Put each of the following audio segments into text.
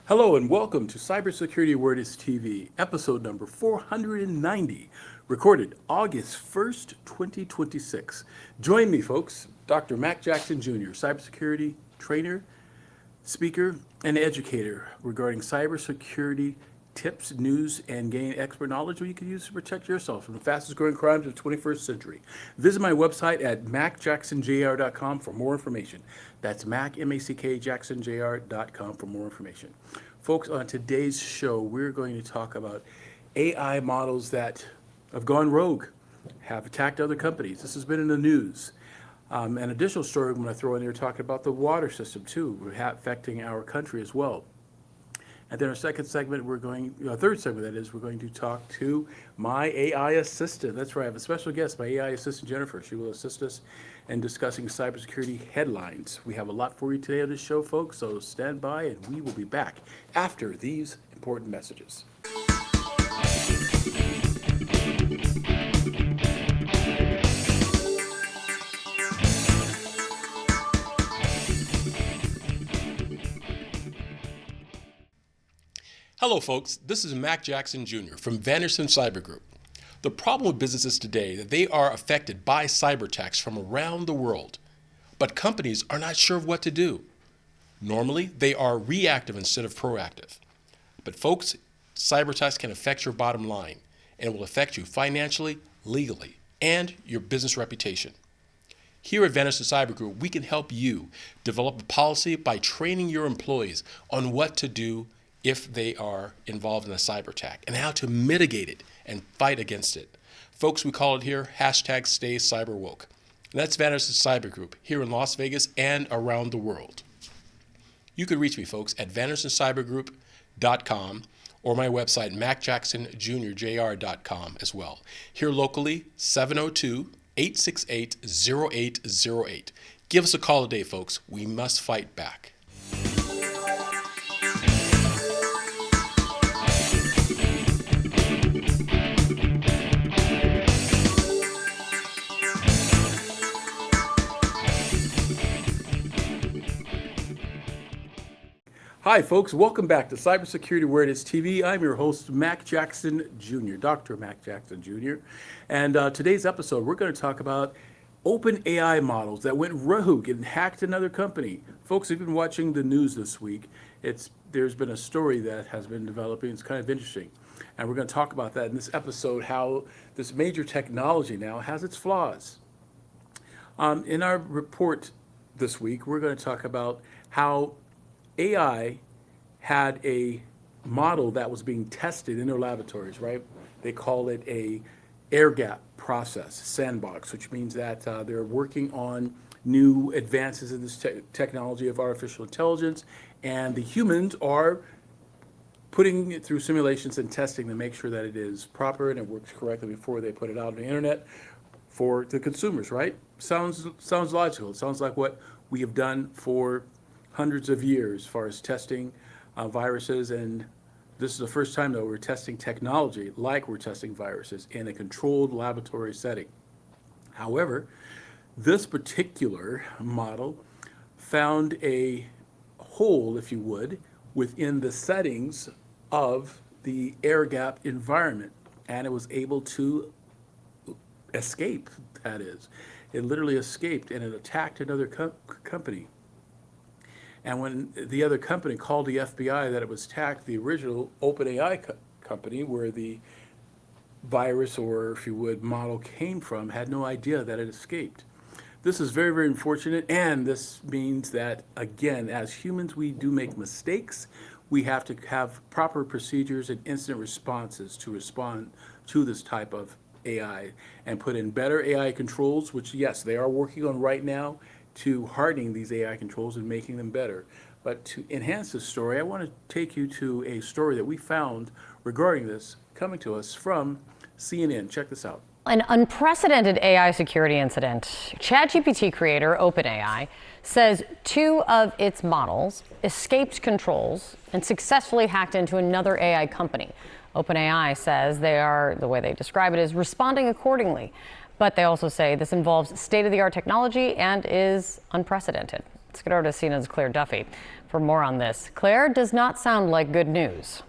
Hello and welcome to Cybersecurity Awareness TV, episode number 490, recorded August 1st, 2026. Join me, folks, Dr. Mac Jackson Jr., cybersecurity trainer, speaker, and educator regarding cybersecurity tips, news, and gain expert knowledge you can use to protect yourself from the fastest growing crimes of the 21st century. Visit my website at macjacksonjr.com for more information. That's mackjacksonjr.com for more information. Folks, on today's show, we're going to talk about AI models that have gone rogue, have attacked other companies. This has been in the news. An additional story I'm going to throw in there talking about the water system too, affecting our country as well. And then our third segment, we're going to talk to my AI assistant. That's right, I have a special guest, my AI assistant, Jennifer. She will assist us in discussing cybersecurity headlines. We have a lot for you today on this show, folks, so stand by and we will be back after these important messages. Hello, folks. This is Mac Jackson Jr. from Vanderson Cyber Group. The problem with businesses today is that they are affected by cyber attacks from around the world, but companies are not sure of what to do. Normally, they are reactive instead of proactive. But folks, cyber attacks can affect your bottom line and will affect you financially, legally, and your business reputation. Here at Vanderson Cyber Group, we can help you develop a policy by training your employees on what to do if they are involved in a cyber attack and how to mitigate it and fight against it. Folks, we call it here #StayCyberWoke. And that's Vanderson Cyber Group here in Las Vegas and around the world. You can reach me, folks, at VandersonCyberGroup.com or my website, MacJacksonJr.com as well. Here locally, 702-868-0808. Give us a call today, folks. We must fight back. Hi, folks. Welcome back to Cybersecurity Awareness TV. I'm your host, Mac Jackson Jr., Dr. Mac Jackson Jr. And today's episode, we're going to talk about open AI models that went rogue and hacked another company. Folks, if you've been watching the news this week, there's been a story that has been developing. It's kind of interesting. And we're going to talk about that in this episode, how this major technology now has its flaws. In our report this week, we're going to talk about how AI had a model that was being tested in their laboratories, right? They call it a air gap process, sandbox, which means that they're working on new advances in this technology of artificial intelligence, and the humans are putting it through simulations and testing to make sure that it is proper and it works correctly before they put it out on the internet for the consumers, right? Sounds logical. It sounds like what we have done for hundreds of years as far as testing viruses, and this is the first time that we're testing technology like we're testing viruses in a controlled laboratory setting. However, this particular model found a hole, if you would, within the settings of the air gap environment, and it was able to escape, that is. It literally escaped and it attacked another company. And when the other company called the FBI that it was attacked, the original OpenAI company, where the virus, or if you would, model came from, had no idea that it escaped. This is very, very unfortunate, and this means that, again, as humans, we do make mistakes. We have to have proper procedures and incident responses to respond to this type of AI and put in better AI controls, which, yes, they are working on right now, to hardening these AI controls and making them better. But to enhance this story, I want to take you to a story that we found regarding this coming to us from CNN. Check this out. An unprecedented AI security incident. ChatGPT creator OpenAI says 2 of its models escaped controls and successfully hacked into another AI company. OpenAI says the way they describe it is responding accordingly. But they also say this involves state-of-the-art technology and is unprecedented. Let's get over to CNN's Claire Duffy for more on this. Claire, does not sound like good news.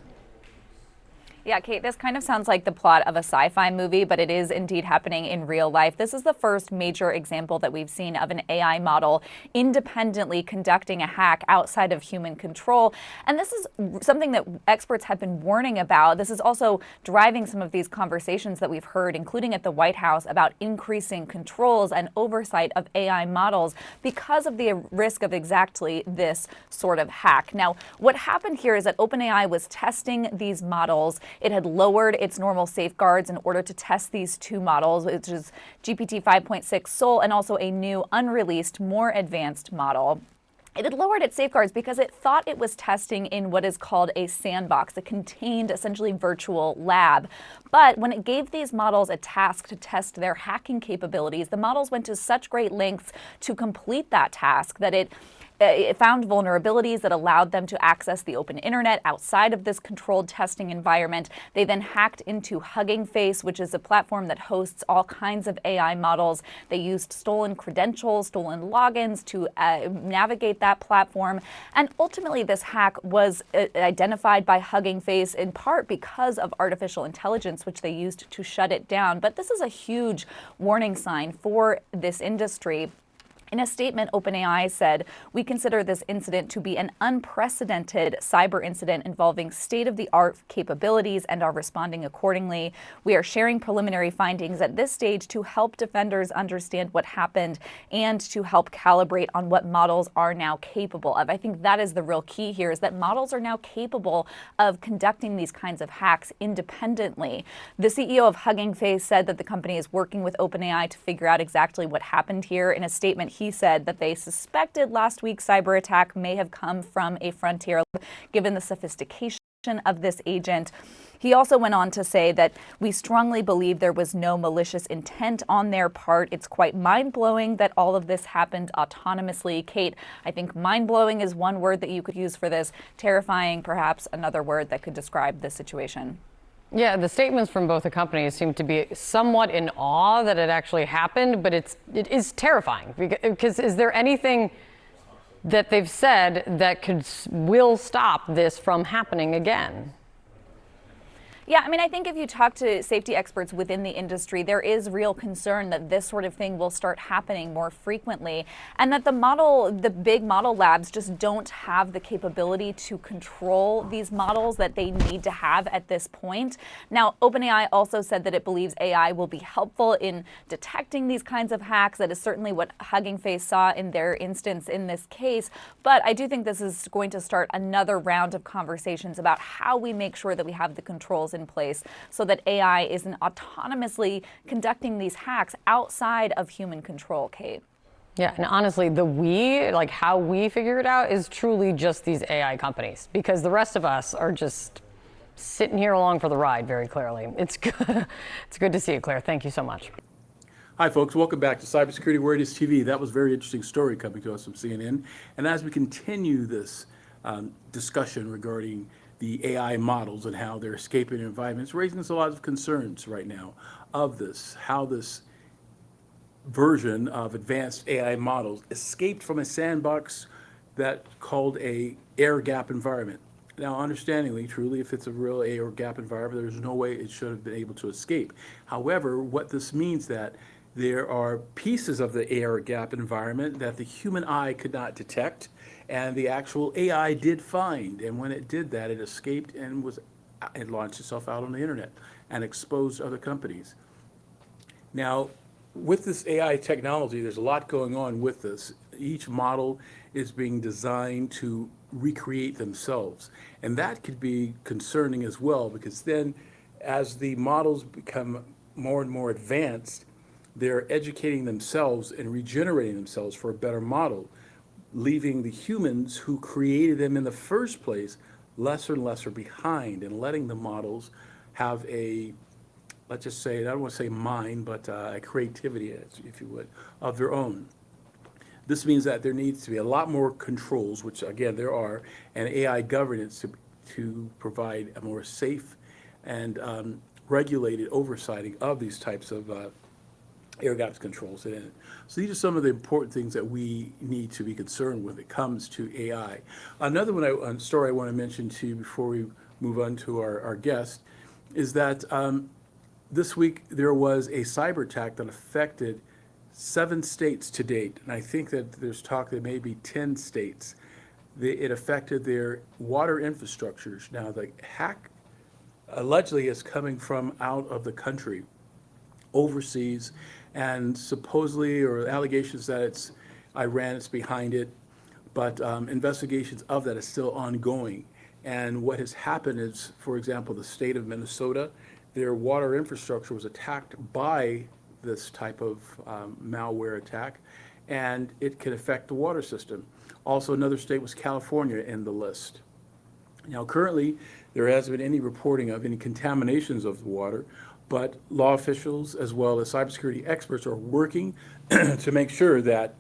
Yeah, Kate, this kind of sounds like the plot of a sci-fi movie, but it is indeed happening in real life. This is the first major example that we've seen of an AI model independently conducting a hack outside of human control. And this is something that experts have been warning about. This is also driving some of these conversations that we've heard, including at the White House, about increasing controls and oversight of AI models because of the risk of exactly this sort of hack. Now, what happened here is that OpenAI was testing these models. It had lowered its normal safeguards in order to test these two models, which is GPT 5.6 Sol and also a new unreleased, more advanced model. It had lowered its safeguards because it thought it was testing in what is called a sandbox, a contained, essentially virtual lab. But when it gave these models a task to test their hacking capabilities, the models went to such great lengths to complete that task that it found vulnerabilities that allowed them to access the open internet outside of this controlled testing environment. They then hacked into Hugging Face, which is a platform that hosts all kinds of AI models. They used stolen credentials, stolen logins to navigate that platform. And ultimately, this hack was identified by Hugging Face in part because of artificial intelligence, which they used to shut it down. But this is a huge warning sign for this industry. In a statement, OpenAI said, "We consider this incident to be an unprecedented cyber incident involving state-of-the-art capabilities and are responding accordingly. We are sharing preliminary findings at this stage to help defenders understand what happened and to help calibrate on what models are now capable of." I think that is the real key here, is that models are now capable of conducting these kinds of hacks independently. The CEO of Hugging Face said that the company is working with OpenAI to figure out exactly what happened here. In a statement, he said that they suspected last week's cyber attack may have come from a frontier lab, given the sophistication of this agent. He also went on to say that we strongly believe there was no malicious intent on their part. It's quite mind-blowing that all of this happened autonomously. Kate, I think mind-blowing is one word that you could use for this. Terrifying, perhaps another word that could describe this situation. Yeah, the statements from both the companies seem to be somewhat in awe that it actually happened, but it is terrifying. Because is there anything that they've said that will stop this from happening again? Yeah, I mean, I think if you talk to safety experts within the industry, there is real concern that this sort of thing will start happening more frequently, and that the big model labs just don't have the capability to control these models that they need to have at this point. Now, OpenAI also said that it believes AI will be helpful in detecting these kinds of hacks. That is certainly what Hugging Face saw in their instance in this case. But I do think this is going to start another round of conversations about how we make sure that we have the controls in place so that AI isn't autonomously conducting these hacks outside of human control, Kate. Yeah, and honestly, how we figure it out is truly just these AI companies, because the rest of us are just sitting here along for the ride, very clearly. It's good. It's good to see you, Claire. Thank you so much. Hi, folks. Welcome back to Cybersecurity Awareness TV. That was a very interesting story coming to us from CNN. And as we continue this discussion regarding the AI models and how they're escaping environments, raising us a lot of concerns right now of this, how this version of advanced AI models escaped from a sandbox that called a air gap environment. Now, understandingly, truly, if it's a real air gap environment, there's no way it should have been able to escape. However, what this means that there are pieces of the air gap environment that the human eye could not detect, and the actual AI did find. And when it did that, it escaped and it launched itself out on the internet and exposed other companies. Now, with this AI technology, there's a lot going on with this. Each model is being designed to recreate themselves. And that could be concerning as well, because then as the models become more and more advanced, they're educating themselves and regenerating themselves for a better model, leaving the humans who created them in the first place lesser and lesser behind, and letting the models have a, let's just say, I don't want to say mind, but a creativity, if you would, of their own. This means that there needs to be a lot more controls, which again there are, and AI governance to provide a more safe and regulated oversighting of these types of air gaps controls in it. So these are some of the important things that we need to be concerned with when it comes to AI. Another story I want to mention to you before we move on to our guest is that this week there was a cyber attack that affected 7 states to date, and I think that there's talk that maybe 10 states. It affected their water infrastructures. Now, the hack allegedly is coming from out of the country, overseas, and supposedly, or allegations that it's Iran is behind it, but investigations of that is still ongoing. And what has happened is, for example, the state of Minnesota, their water infrastructure was attacked by this type of malware attack, and it can affect the water system. Also, another state was California in the list. Now, currently, there hasn't been any reporting of any contaminations of the water, but law officials as well as cybersecurity experts are working to make sure that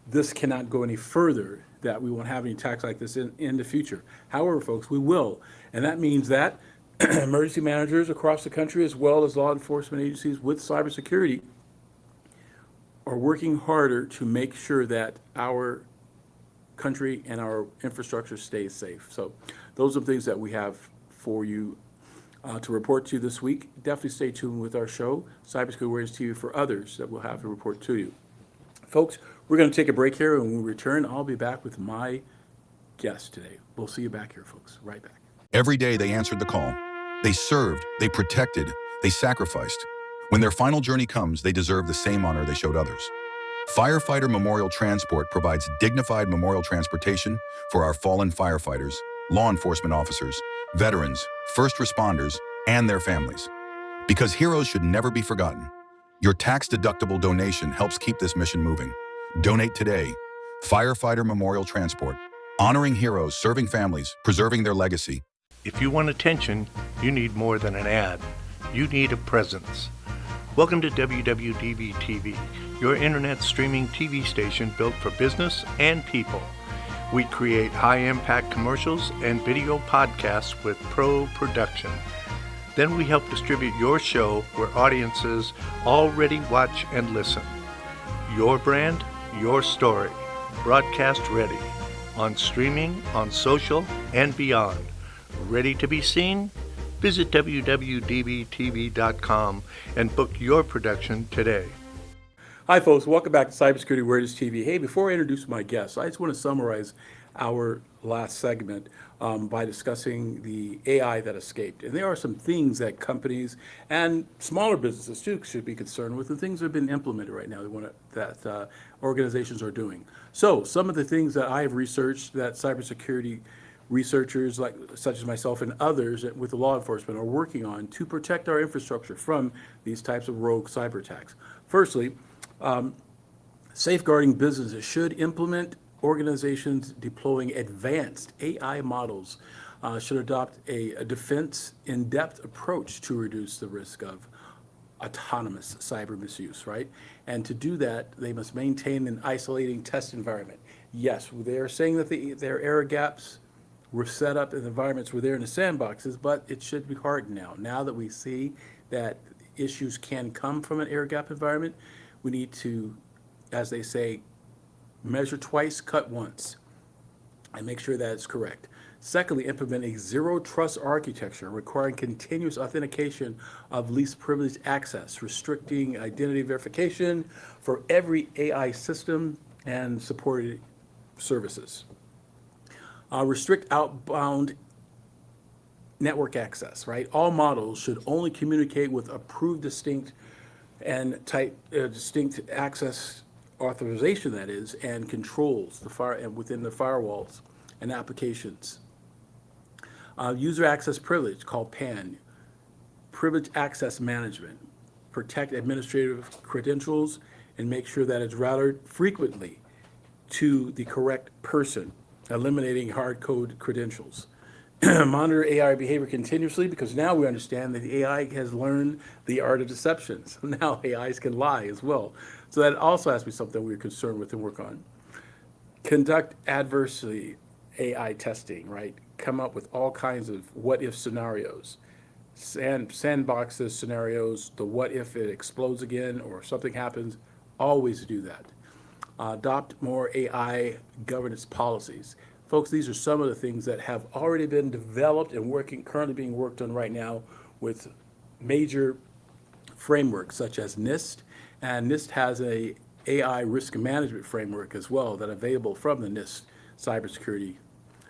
this cannot go any further, that we won't have any attacks like this in the future. However, folks, we will. And that means that emergency managers across the country, as well as law enforcement agencies with cybersecurity, are working harder to make sure that our country and our infrastructure stays safe. So those are the things that we have for you to report to you this week. Definitely stay tuned with our show, Cybersecurity Awareness TV, for others that we'll have to report to you. Folks, we're going to take a break here, and when we return, I'll be back with my guest today. We'll see you back here, folks. Right back. Every day they answered the call. They served, they protected, they sacrificed. When their final journey comes, they deserve the same honor they showed others. Firefighter Memorial Transport provides dignified memorial transportation for our fallen firefighters, law enforcement officers, veterans, first responders, and their families. Because heroes should never be forgotten. Your tax-deductible donation helps keep this mission moving. Donate today. Firefighter Memorial Transport, honoring heroes, serving families, preserving their legacy. If you want attention, you need more than an ad. You need a presence. Welcome to WWDBTV, your internet streaming TV station built for business and people. We create high-impact commercials and video podcasts with pro production. Then we help distribute your show where audiences already watch and listen. Your brand, your story. Broadcast ready. On streaming, on social, and beyond. Ready to be seen? Visit WWDBTV.com and book your production today. Hi, folks. Welcome back to Cybersecurity Awareness TV. Hey, before I introduce my guests, I just want to summarize our last segment by discussing the AI that escaped. And there are some things that companies and smaller businesses too should be concerned with, and things that have been implemented right now that organizations are doing. So some of the things that I have researched that cybersecurity researchers such as myself and others with the law enforcement are working on to protect our infrastructure from these types of rogue cyber attacks. Firstly, safeguarding businesses should implement organizations deploying advanced AI models should adopt a defense in-depth approach to reduce the risk of autonomous cyber misuse, right? And to do that, they must maintain an isolating test environment. Yes, they're saying that their error gaps were set up in environments where they're in the sandboxes, but it should be hardened now. Now that we see that issues can come from an air gap environment, we need to, as they say, measure twice, cut once, and make sure that it's correct. Secondly, implement a zero trust architecture requiring continuous authentication of least privileged access, restricting identity verification for every AI system and supported services. Restrict outbound network access, right? All models should only communicate with approved distinct access authorization, that is, and controls and within the firewalls and applications. User access privilege, called PAN, privileged access management, protect administrative credentials and make sure that it's routed frequently to the correct person, eliminating hard code credentials. Monitor AI behavior continuously, because now we understand that the AI has learned the art of deception. So now AIs can lie as well. So that also has to be something we're concerned with and work on. Conduct adversely AI testing, right? Come up with all kinds of what-if scenarios. sandboxes scenarios, the what if it explodes again or something happens, always do that. Adopt more AI governance policies. Folks, these are some of the things that have already been developed and currently being worked on right now with major frameworks such as NIST, and NIST has a AI risk management framework as well that available from the NIST cybersecurity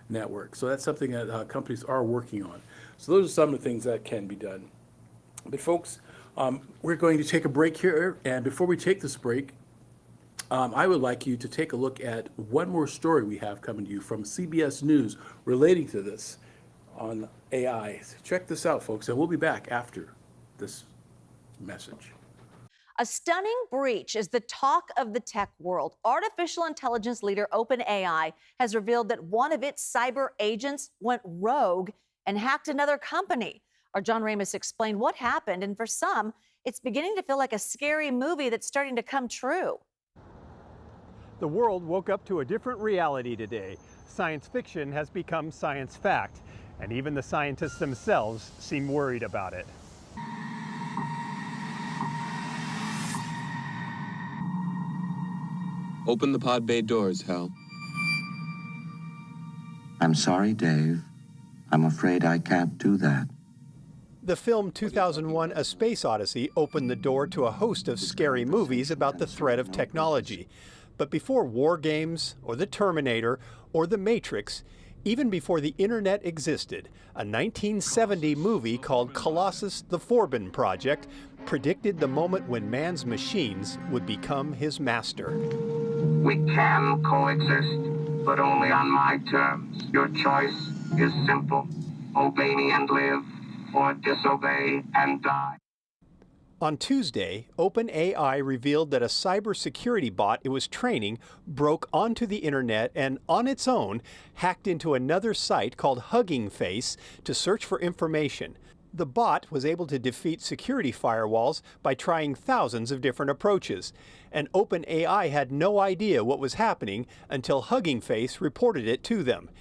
network. So that's something that companies are working on. So those are some of the things that can be done. But folks, we're going to take a break here, and before we take this break, I would like you to take a look at one more story we have coming to you from CBS News relating to this on AI. Check this out, folks, and we'll be back after this message. A stunning breach is the talk of the tech world. Artificial intelligence leader OpenAI has revealed that one of its cyber agents went rogue and hacked another company. Our John Ramos explained what happened, and for some, it's beginning to feel like a scary movie that's starting to come true. The world woke up to a different reality today. Science fiction has become science fact, and even the scientists themselves seem worried about it. Open the pod bay doors, Hal. I'm sorry, Dave. I'm afraid I can't do that. The film 2001: A Space Odyssey opened the door to a host of scary movies about the threat of technology. But before War Games, or The Terminator, or The Matrix, even before the internet existed, a 1970 movie called Colossus: The Forbidden Project predicted the moment when man's machines would become his master. We can coexist, but only on my terms. Your choice is simple. Obey me and live, or disobey and die. On Tuesday, OpenAI revealed that a cybersecurity bot it was training broke onto the internet and, on its own, hacked into another site called Hugging Face to search for information. The bot was able to defeat security firewalls by trying thousands of different approaches, and OpenAI had no idea what was happening until Hugging Face reported it to them.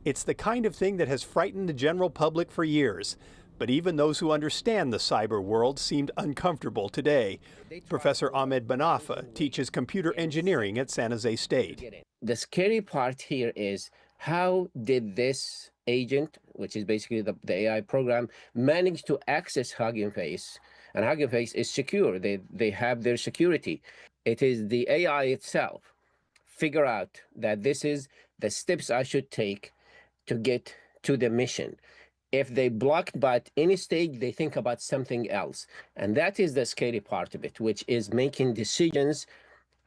It's the kind of thing that has frightened the general public for years. But even those who understand the cyber world seemed uncomfortable today. Professor Ahmed Banafa teaches computer engineering at San Jose State. The scary part here is how did this agent, which is basically the AI program, manage to access Hugging Face? And Hugging Face is secure. They have their security. It is the AI itself figure out that this is the steps I should take to get to the mission. If they blocked by any stage, they think about something else. And that is the scary part of it, which is making decisions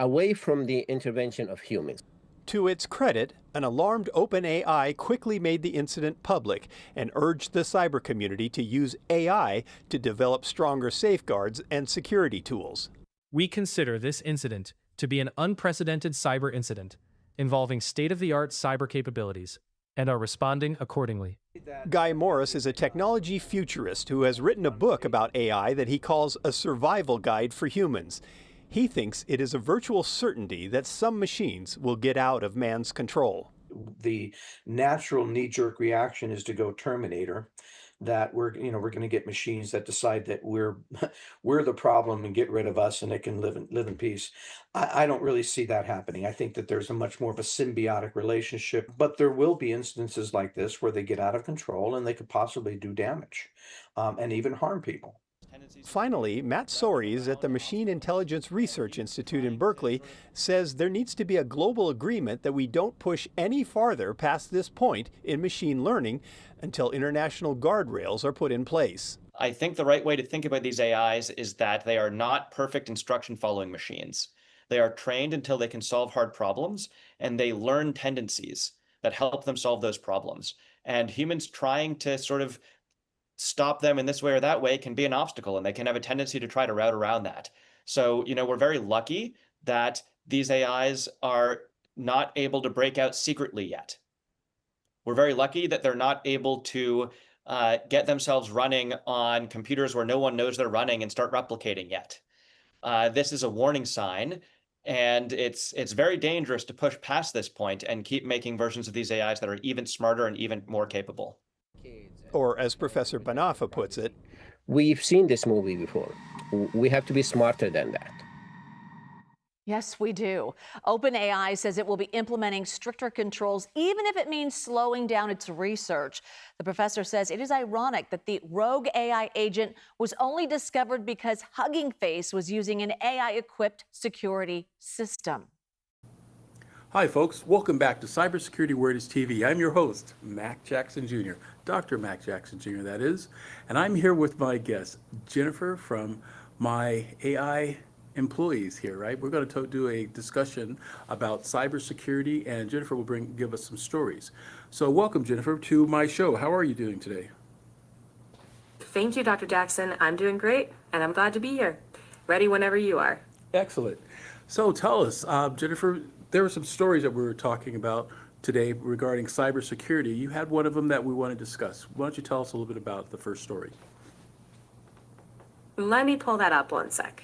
away from the intervention of humans. To its credit, an alarmed OpenAI quickly made the incident public and urged the cyber community to use AI to develop stronger safeguards and security tools. We consider this incident to be an unprecedented cyber incident involving state-of-the-art cyber capabilities and are responding accordingly. Guy Morris is a technology futurist who has written a book about AI that he calls a survival guide for humans. He thinks it is a virtual certainty that some machines will get out of man's control. The natural knee-jerk reaction is to go Terminator, that we're going to get machines that decide that we're the problem and get rid of us and it can live in peace. I don't really see that happening. I think that there's a much more of a symbiotic relationship, but there will be instances like this where they get out of control and they could possibly do damage and even harm people. Finally, Matt Sories at the Machine Intelligence Research Institute in Berkeley says there needs to be a global agreement that we don't push any farther past this point in machine learning until international guardrails are put in place. I think the right way to think about these AIs is that they are not perfect instruction-following machines. They are trained until they can solve hard problems, and they learn tendencies that help them solve those problems. And humans trying to sort of stop them in this way or that way can be an obstacle, and they can have a tendency to try to route around that. So, we're very lucky that these AIs are not able to break out secretly yet. We're very lucky that they're not able to get themselves running on computers where no one knows they're running and start replicating yet. This is a warning sign, and it's very dangerous to push past this point and keep making versions of these AIs that are even smarter and even more capable. Or as Professor Banafa puts it, we've seen this movie before. We have to be smarter than that. Yes, we do. OpenAI says it will be implementing stricter controls, even if it means slowing down its research. The professor says it is ironic that the rogue AI agent was only discovered because Hugging Face was using an AI-equipped security system. Hi, folks. Welcome back to Cybersecurity Awareness TV. I'm your host, Mac Jackson Jr., Dr. Mac Jackson Jr., that is. And I'm here with my guest, Jennifer, from my AI employees here, right? We're going to do a discussion about cybersecurity, and Jennifer will give us some stories. So welcome, Jennifer, to my show. How are you doing today? Thank you, Dr. Jackson. I'm doing great, and I'm glad to be here. Ready whenever you are. Excellent. So tell us, Jennifer, there were some stories that we were talking about today regarding cybersecurity. You had one of them that we want to discuss. Why don't you tell us a little bit about the first story? Let me pull that up one sec.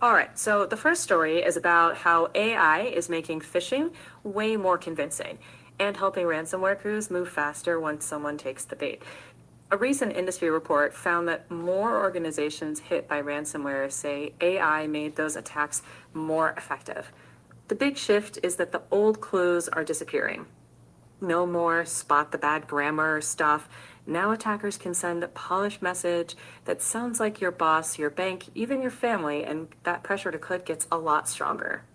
All right, so the first story is about how AI is making phishing way more convincing and helping ransomware crews move faster once someone takes the bait. A recent industry report found that more organizations hit by ransomware say AI made those attacks more effective. The big shift is that the old clues are disappearing. No more spot the bad grammar stuff. Now attackers can send a polished message that sounds like your boss, your bank, even your family, and that pressure to click gets a lot stronger.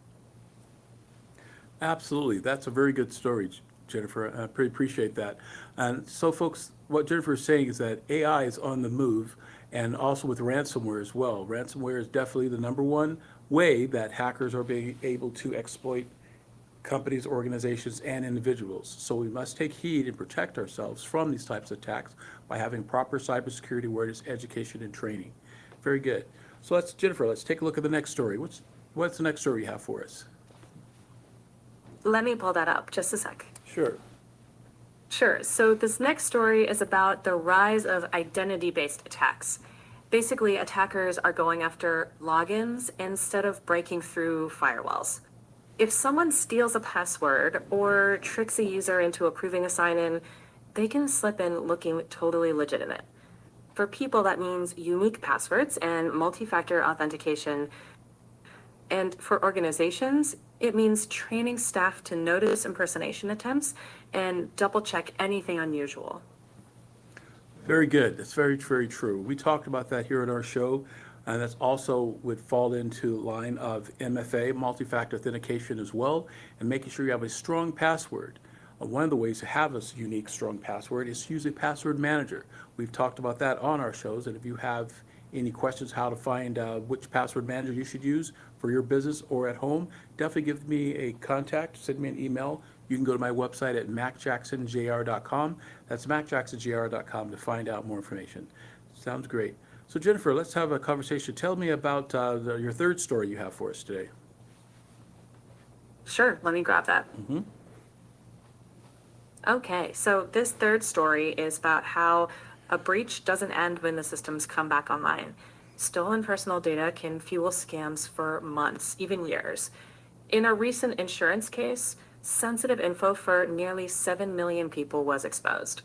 Absolutely. That's a very good story, Jennifer. I pretty appreciate that. And so, folks, what Jennifer is saying is that AI is on the move, and also with ransomware as well. Ransomware is definitely the number one way that hackers are being able to exploit companies, organizations, and individuals. So we must take heed and protect ourselves from these types of attacks by having proper cybersecurity awareness, education, and training. Very good. So Jennifer, let's take a look at the next story. What's the next story you have for us? Let me pull that up just a sec. Sure. Sure. So this next story is about the rise of identity-based attacks. Basically, attackers are going after logins instead of breaking through firewalls. If someone steals a password or tricks a user into approving a sign-in, they can slip in looking totally legitimate. For people, that means unique passwords and multi-factor authentication. And for organizations, it means training staff to notice impersonation attempts and double-check anything unusual. Very good. That's very, very true. We talked about that here at our show, and that's also would fall into line of MFA, multi-factor authentication as well, and making sure you have a strong password. One of the ways to have a unique, strong password is to use a password manager. We've talked about that on our shows, and if you have any questions how to find which password manager you should use for your business or at home, definitely give me a contact, send me an email. You can go to my website at macjacksonjr.com. That's macjacksonjr.com to find out more information. Sounds great. So Jennifer, let's have a conversation. Tell me about your third story you have for us today. Sure, let me grab that. Okay, so this third story is about how a breach doesn't end when the systems come back online. Stolen personal data can fuel scams for months, even years. In a recent insurance case, sensitive info for nearly 7 million people was exposed.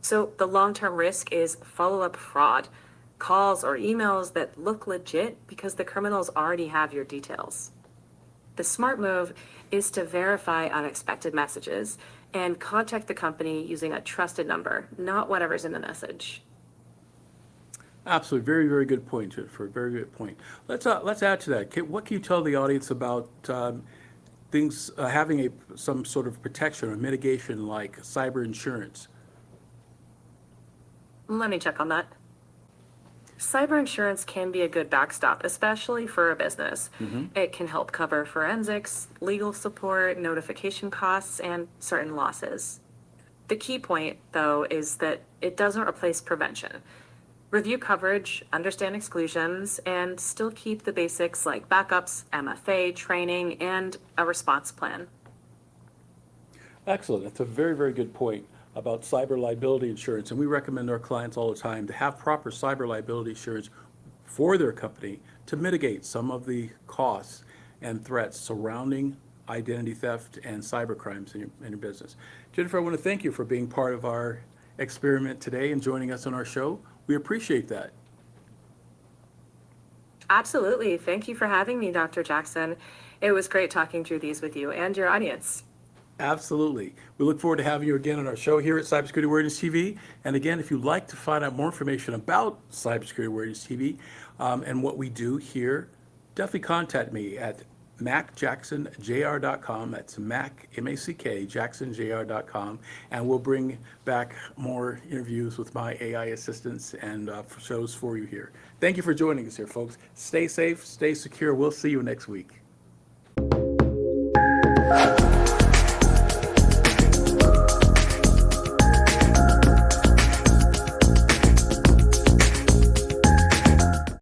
So the long-term risk is follow-up fraud, calls or emails that look legit because the criminals already have your details. The smart move is to verify unexpected messages and contact the company using a trusted number, not whatever's in the message. Absolutely, very, very good point, Jennifer. Very good point. Let's add to that. What can you tell the audience about things having some sort of protection or mitigation like cyber insurance? Let me check on that. Cyber insurance can be a good backstop, especially for a business. It can help cover forensics, legal support, notification costs, and certain losses. The key point, though, is that it doesn't replace prevention. Review coverage, understand exclusions, and still keep the basics like backups, MFA, training, and a response plan. Excellent. That's a very, very good point about cyber liability insurance. And we recommend our clients all the time to have proper cyber liability insurance for their company to mitigate some of the costs and threats surrounding identity theft and cyber crimes in your business. Jennifer, I want to thank you for being part of our experiment today and joining us on our show. We appreciate that. Absolutely. Thank you for having me, Dr. Jackson. It was great talking through these with you and your audience. Absolutely. We look forward to having you again on our show here at Cybersecurity Awareness TV. And again, if you'd like to find out more information about Cybersecurity Awareness TV and what we do here, definitely contact me at macjacksonjr.com. That's Mac, M-A-C-K, jacksonjr.com. And we'll bring back more interviews with my AI assistants and shows for you here. Thank you for joining us here, folks. Stay safe, stay secure. We'll see you next week.